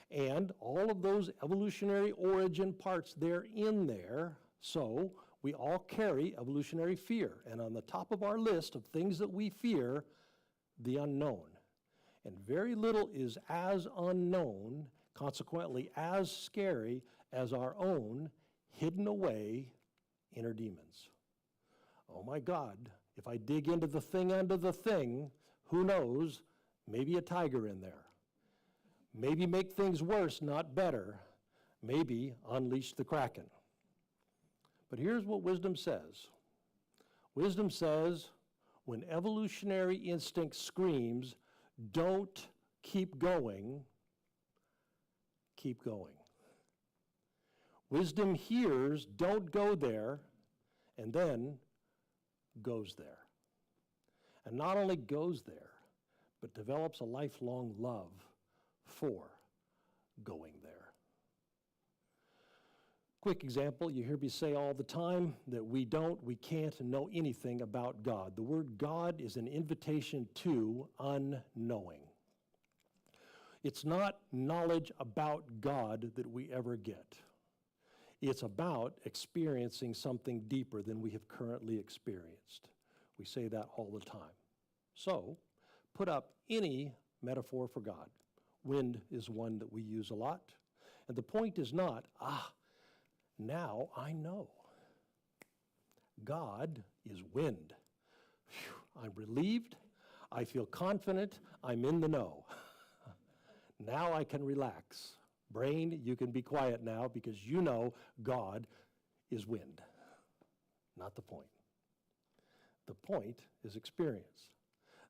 And all of those evolutionary origin parts, they're in there. So we all carry evolutionary fear. And on the top of our list of things that we fear, the unknown. And very little is as unknown, consequently as scary as our own hidden away inner demons. Oh my God, if I dig into the thing under the thing, who knows, maybe a tiger in there. Maybe make things worse, not better. Maybe unleash the Kraken. But here's what wisdom says. Wisdom says, when evolutionary instinct screams, don't keep going, keep going. Wisdom hears, don't go there, and then goes there. And not only goes there, but develops a lifelong love for going there. Quick example, you hear me say all the time that we can't know anything about God. The word God is an invitation to unknowing. It's not knowledge about God that we ever get. It's about experiencing something deeper than we have currently experienced. We say that all the time. So, put up any metaphor for God. Wind is one that we use a lot. And the point is not, now I know. God is wind. Phew, I'm relieved. I feel confident. I'm in the know. Now I can relax. Brain, you can be quiet now because you know God is wind. Not the point. The point is experience.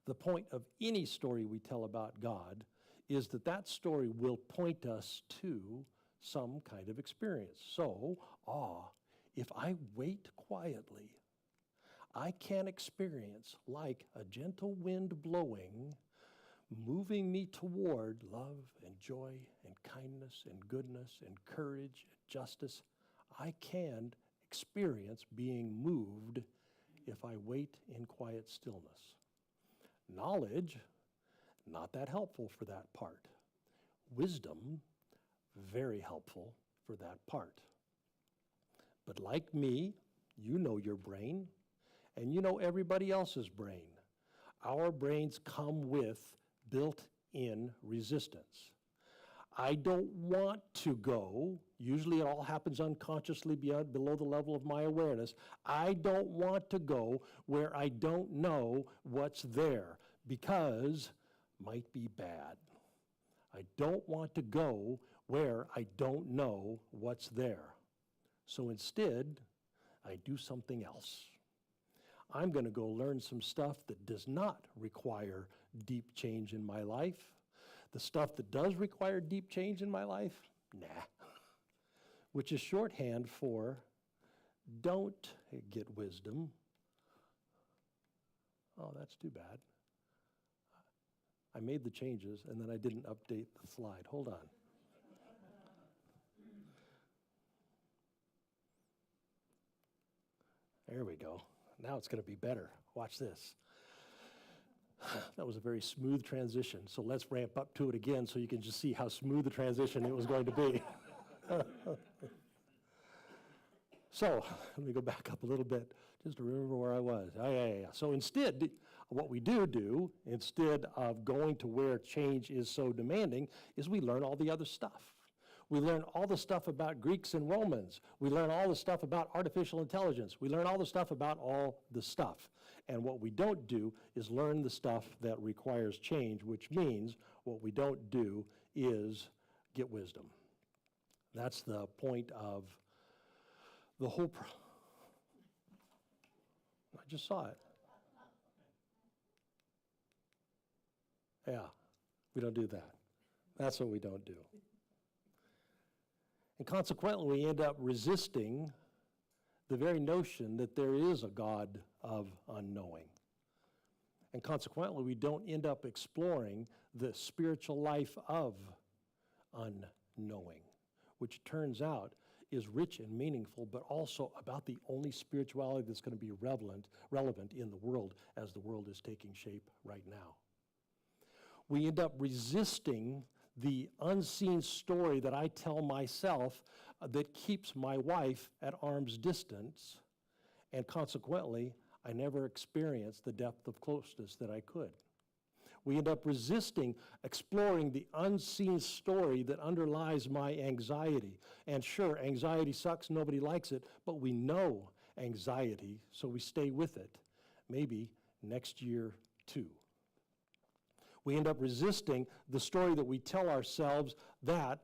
The point of any story we tell about God is that that story will point us to some kind of experience. So, if I wait quietly, I can experience, like a gentle wind blowing, moving me toward love and joy and kindness and goodness and courage and justice, I can experience being moved if I wait in quiet stillness. Knowledge, not that helpful for that part. Wisdom, very helpful for that part. But like me, you know your brain, and you know everybody else's brain. Our brains come with built-in resistance. I don't want to go, usually it all happens unconsciously below the level of my awareness. I don't want to go where I don't know what's there because might be bad. I don't want to go where I don't know what's there. So instead, I do something else. I'm going to go learn some stuff that does not require deep change in my life. The stuff that does require deep change in my life, nah. Which is shorthand for don't get wisdom. Oh, that's too bad. I made the changes and then I didn't update the slide. Hold on. There we go. Now it's going to be better. Watch this. That was a very smooth transition, so let's ramp up to it again so you can just see how smooth the transition it was going to be. So, let me go back up a little bit just to remember where I was. Yeah. So instead, what we do, instead of going to where change is so demanding, is we learn all the other stuff. We learn all the stuff about Greeks and Romans. We learn all the stuff about artificial intelligence. We learn all the stuff about all the stuff. And what we don't do is learn the stuff that requires change, which means what we don't do is get wisdom. That's the point of the whole I just saw it. Yeah, we don't do that. That's what we don't do. And consequently, we end up resisting the very notion that there is a God of unknowing. And consequently, we don't end up exploring the spiritual life of unknowing, which turns out is rich and meaningful, but also about the only spirituality that's going to be relevant in the world as the world is taking shape right now. We end up resisting the unseen story that I tell myself that keeps my wife at arm's distance, and consequently, I never experience the depth of closeness that I could. We end up resisting exploring the unseen story that underlies my anxiety. And sure, anxiety sucks, nobody likes it, but we know anxiety, so we stay with it. Maybe next year, too. We end up resisting the story that we tell ourselves that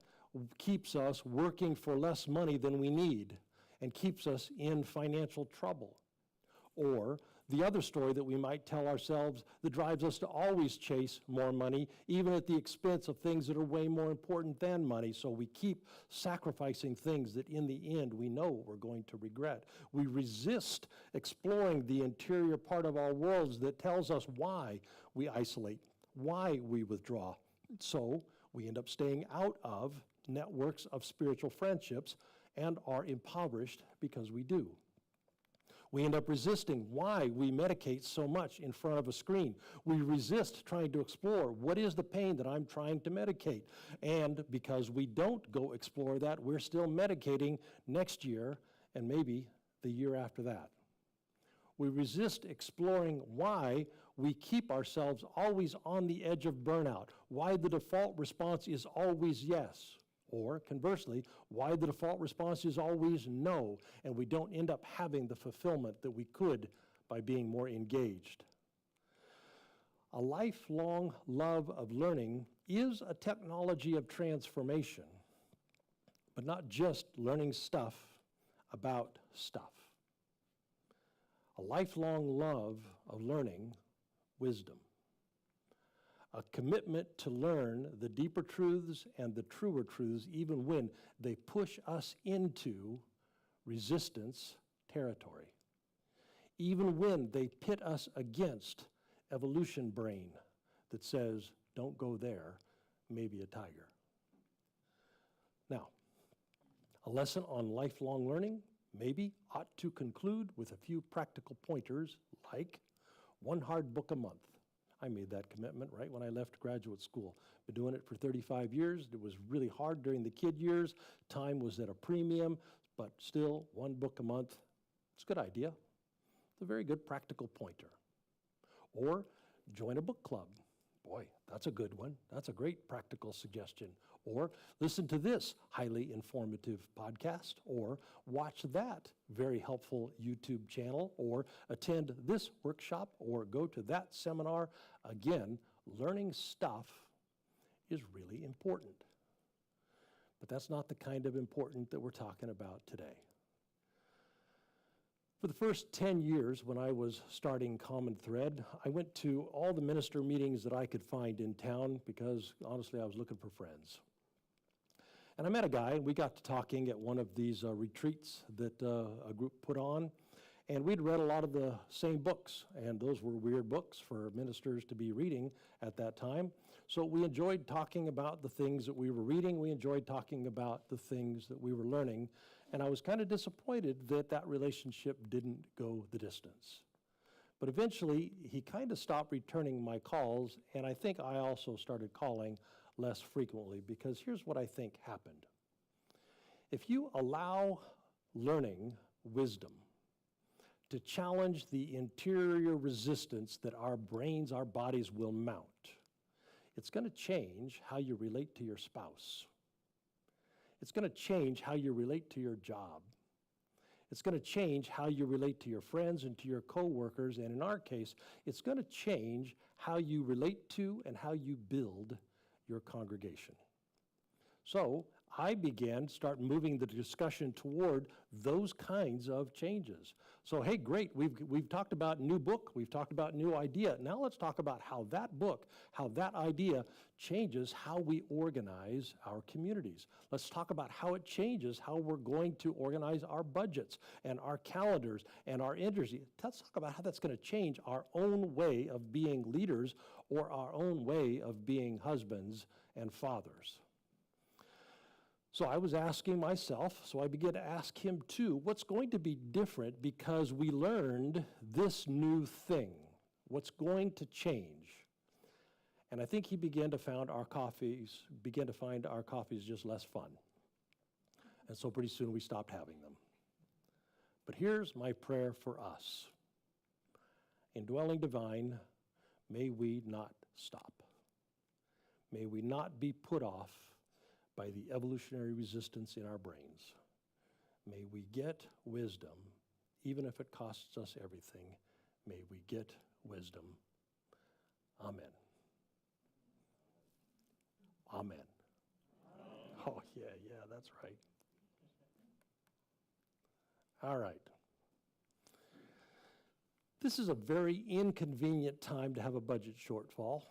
keeps us working for less money than we need and keeps us in financial trouble. Or the other story that we might tell ourselves that drives us to always chase more money, even at the expense of things that are way more important than money. So we keep sacrificing things that in the end we know we're going to regret. We resist exploring the interior part of our worlds that tells us why we isolate, why we withdraw. So we end up staying out of networks of spiritual friendships and are impoverished because we do. We end up resisting why we medicate so much in front of a screen. We resist trying to explore what is the pain that I'm trying to medicate. And because we don't go explore that, we're still medicating next year and maybe the year after that. We resist exploring why we keep ourselves always on the edge of burnout, why the default response is always yes. Or conversely, why the default response is always no, and we don't end up having the fulfillment that we could by being more engaged. A lifelong love of learning is a technology of transformation, but not just learning stuff about stuff. A lifelong love of learning wisdom. A commitment to learn the deeper truths and the truer truths even when they push us into resistance territory. Even when they pit us against evolution brain that says, don't go there, maybe a tiger. Now, a lesson on lifelong learning maybe ought to conclude with a few practical pointers like one hard book a month. I made that commitment right when I left graduate school. Been doing it for 35 years. It was really hard during the kid years. Time was at a premium, but still, one book a month, it's a good idea. It's a very good practical pointer. Or join a book club. Boy, that's a good one. That's a great practical suggestion. Or listen to this highly informative podcast, or watch that very helpful YouTube channel, or attend this workshop, or go to that seminar. Again, learning stuff is really important. But that's not the kind of important that we're talking about today. For the first 10 years, when I was starting Common Thread, I went to all the minister meetings that I could find in town because, honestly, I was looking for friends. And I met a guy, and we got to talking at one of these retreats that a group put on, and we'd read a lot of the same books, and those were weird books for ministers to be reading at that time. So we enjoyed talking about the things that we were reading. We enjoyed talking about the things that we were learning. And I was kind of disappointed that that relationship didn't go the distance. But eventually, he kind of stopped returning my calls, and I think I also started calling less frequently, because here's what I think happened. If you allow learning wisdom to challenge the interior resistance that our brains, our bodies will mount, it's going to change how you relate to your spouse. It's going to change how you relate to your job. It's going to change how you relate to your friends and to your coworkers, and in our case, it's going to change how you relate to and how you build your congregation. So I began to start moving the discussion toward those kinds of changes. So hey, great, we've talked about new book, we've talked about new idea. Now let's talk about how that book, how that idea changes how we organize our communities. Let's talk about how it changes how we're going to organize our budgets and our calendars and our energy. Let's talk about how that's going to change our own way of being leaders or our own way of being husbands and fathers. So I was asking myself, so I began to ask him too, what's going to be different because we learned this new thing? What's going to change? And I think he began to find our coffees just less fun. And so pretty soon we stopped having them. But here's my prayer for us. Indwelling divine, may we not stop. May we not be put off by the evolutionary resistance in our brains. May we get wisdom, even if it costs us everything. May we get wisdom. Amen. Amen. Oh, yeah, that's right. All right. This is a very inconvenient time to have a budget shortfall.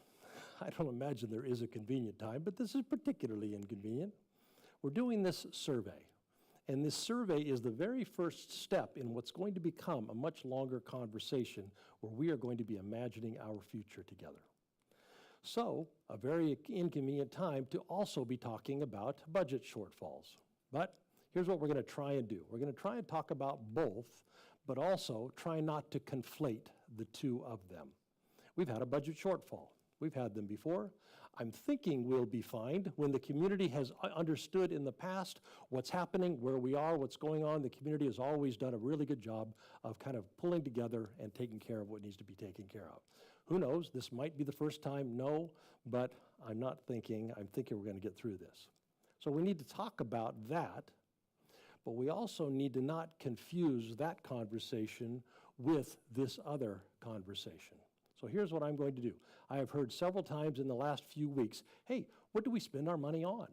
I don't imagine there is a convenient time, but this is particularly inconvenient. We're doing this survey, and this survey is the very first step in what's going to become a much longer conversation where we are going to be imagining our future together. So, a very inconvenient time to also be talking about budget shortfalls. But here's what we're going to try and do. We're going to try and talk about both, but also try not to conflate the two of them. We've had a budget shortfall. We've had them before. I'm thinking we'll be fine. When the community has understood in the past what's happening, where we are, what's going on, the community has always done a really good job of kind of pulling together and taking care of what needs to be taken care of. Who knows? This might be the first time, no, but I'm thinking we're going to get through this. So we need to talk about that, but we also need to not confuse that conversation with this other conversation. So here's what I'm going to do. I have heard several times in the last few weeks, hey, what do we spend our money on?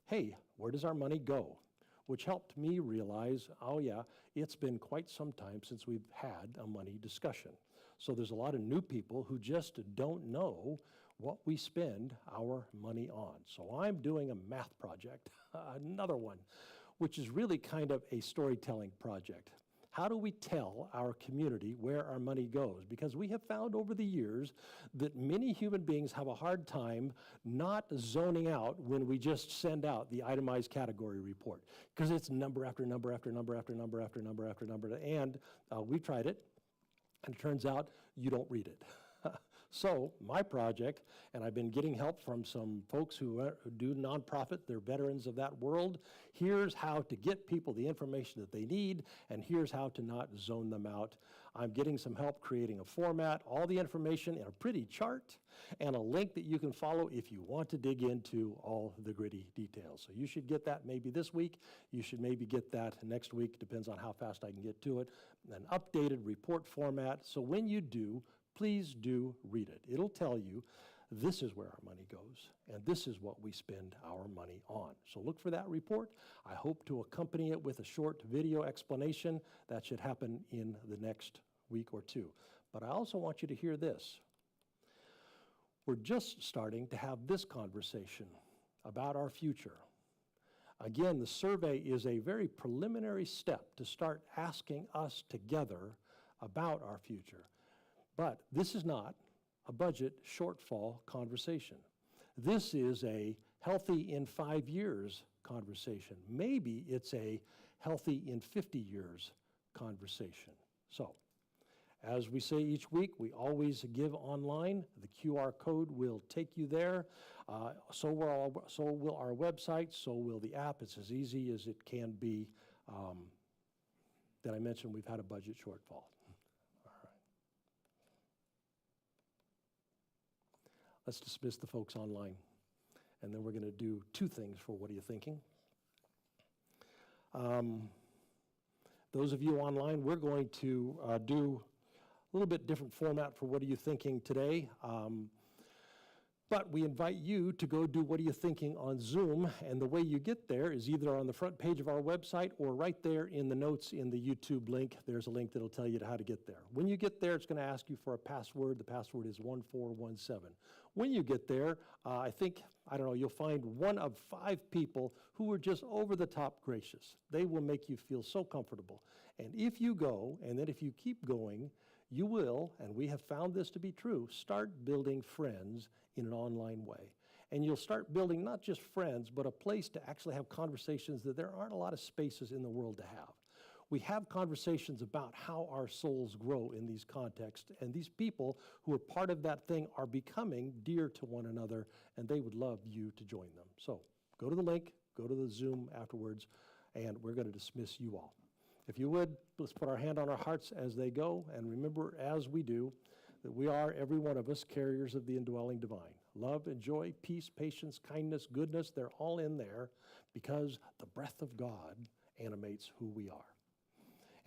Hey, where does our money go? Which helped me realize, oh yeah, it's been quite some time since we've had a money discussion. So there's a lot of new people who just don't know what we spend our money on. So I'm doing a math project, another one, which is really kind of a storytelling project. How do we tell our community where our money goes? Because we have found over the years that many human beings have a hard time not zoning out when we just send out the itemized category report, because it's number after number after number after number after number after number, and we tried it, and it turns out you don't read it. So my project, and I've been getting help from some folks who do nonprofit, they're veterans of that world. Here's how to get people the information that they need, and here's how to not zone them out. I'm getting some help creating a format, all the information in a pretty chart, and a link that you can follow if you want to dig into all the gritty details. So you should get that maybe this week. You should maybe get that next week, depends on how fast I can get to it. An updated report format, so when you do, please do read it. It'll tell you this is where our money goes, and this is what we spend our money on. So look for that report. I hope to accompany it with a short video explanation. That should happen in the next week or two. But I also want you to hear this. We're just starting to have this conversation about our future. Again, the survey is a very preliminary step to start asking us together about our future. But this is not a budget shortfall conversation. This is a healthy in 5 years conversation. Maybe it's a healthy in 50 years conversation. So, as we say each week, we always give online. The QR code will take you there. So will our website, so will the app. It's as easy as it can be. Did I mention we've had a budget shortfall? Let's dismiss the folks online, and then we're going to do two things for What Are You Thinking? Those of you online, we're going to do a little bit different format for What Are You Thinking today. But we invite you to go do What Are You Thinking on Zoom, and the way you get there is either on the front page of our website or right there in the notes in the YouTube link. There's a link that'll tell you how to get there. When you get there, it's going to ask you for a password. The password is 1417. When you get there, I don't know, you'll find one of 5 people who are just over the top gracious. They will make you feel so comfortable. And if you go, and then if you keep going, you will, and we have found this to be true, start building friends in an online way. And you'll start building not just friends, but a place to actually have conversations that there aren't a lot of spaces in the world to have. We have conversations about how our souls grow in these contexts, and these people who are part of that thing are becoming dear to one another, and they would love you to join them. So go to the link, go to the Zoom afterwards, and we're going to dismiss you all. If you would, let's put our hand on our hearts as they go, and remember, as we do, that we are, every one of us, carriers of the indwelling divine. Love and joy, peace, patience, kindness, goodness, they're all in there because the breath of God animates who we are.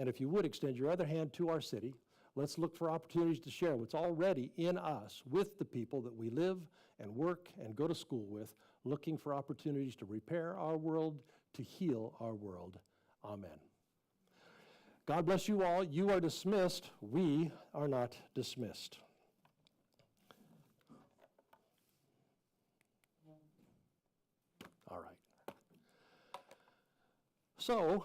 And if you would extend your other hand to our city, let's look for opportunities to share what's already in us with the people that we live and work and go to school with, looking for opportunities to repair our world, to heal our world. Amen. God bless you all. You are dismissed. We are not dismissed. All right. So,